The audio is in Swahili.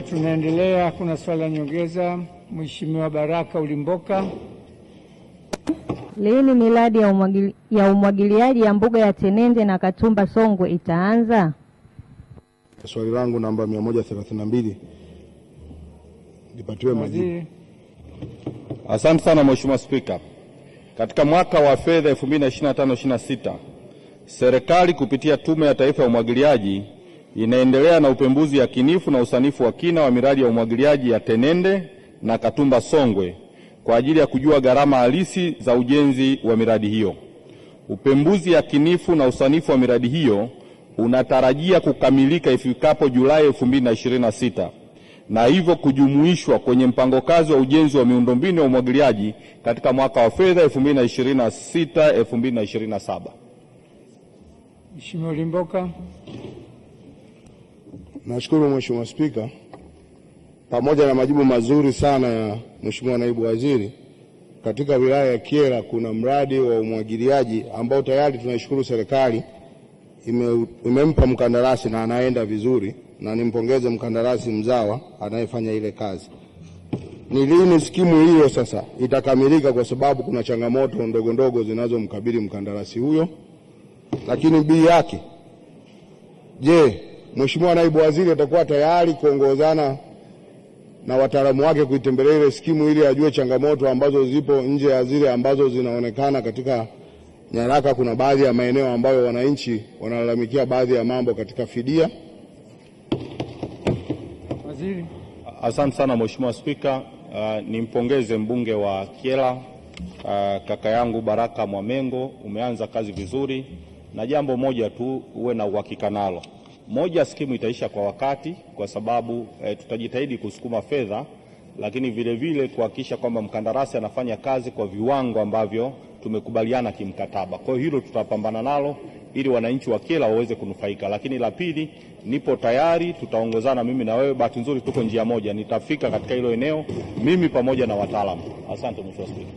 Sasa tunaendelea. Kuna swali la nyongeza. Mheshimiwa Baraka Ulimboka. Lini miradi ya umwagiliaji ya mbuga ya Tenende na Katumba Songwe itaanza? Swali langu namba 132 lipatiwe majibu. Asante sana Mheshimiwa Spika. Katika mwaka wa fedha 2025/26 serikali kupitia Tume ya Taifa ya Umwagiliaji inaendelea na upembuzi yakinifu na usanifu wa kina wa miradi ya umwagiliaji ya Tenende na Katumba Songwe kwa ajili ya kujua gharama halisi za ujenzi wa miradi hiyo. Upembuzi yakinifu na usanifu wa miradi hiyo unatarajia kukamilika ifikapo Julai 2026 na hivyo kujumuishwa kwenye mpango kazi wa ujenzi wa miundombinu ya umwagiliaji katika mwaka wa fedha 2026/2027. Mheshimiwa Ulimboka. Nashukuru Mheshimiwa Spika. Pamoja na majibu mazuri sana ya Mheshimiwa Naibu Waziri, katika wilaya ya Kyela kuna mradi wa umwagiliaji ambao tayari tunashukuru serikali imempa mkandarasi na anaenda vizuri, na nimpongeze mkandarasi mzawa anayefanya ile kazi. Ni lini skimu hiyo sasa itakamilika, kwa sababu kuna changamoto ndogo ndogo zinazomkabili mkandarasi huyo? Lakini bii yake, je, Mheshimiwa Naibu Waziri atakuwa tayari kuongozana na wataalamu wake kuitembelea ile skimu ili ajue changamoto ambazo zipo nje ya zile ambazo zinaonekana katika nyaraka? Kuna baadhi ya maeneo ambayo wananchi wanalalamikia baadhi ya mambo katika fidia. Waziri. Asante sana Mheshimiwa Spika. Nimpongeze mbunge wa Kyela kaka yangu Baraka Mwamengo, umeanza kazi vizuri, na jambo moja tu uwe na uhakika nalo. Moja, skimu itaisha kwa wakati kwa sababu tutajitahidi kusukuma fedha, lakini vile vile kuhakikisha kwamba mkandarasi anafanya kazi kwa viwango ambavyo tumekubaliana kimkataba. Kwa hiyo hilo tutapambana nalo ili wananchi wa Kyela waweze kunufaika. Lakini la pili, nipo tayari, tutaongozana mimi na wewe. Bahati nzuri tuko njia moja, nitafika katika hilo eneo mimi pamoja na wataalamu. Asante Mheshimiwa Spika.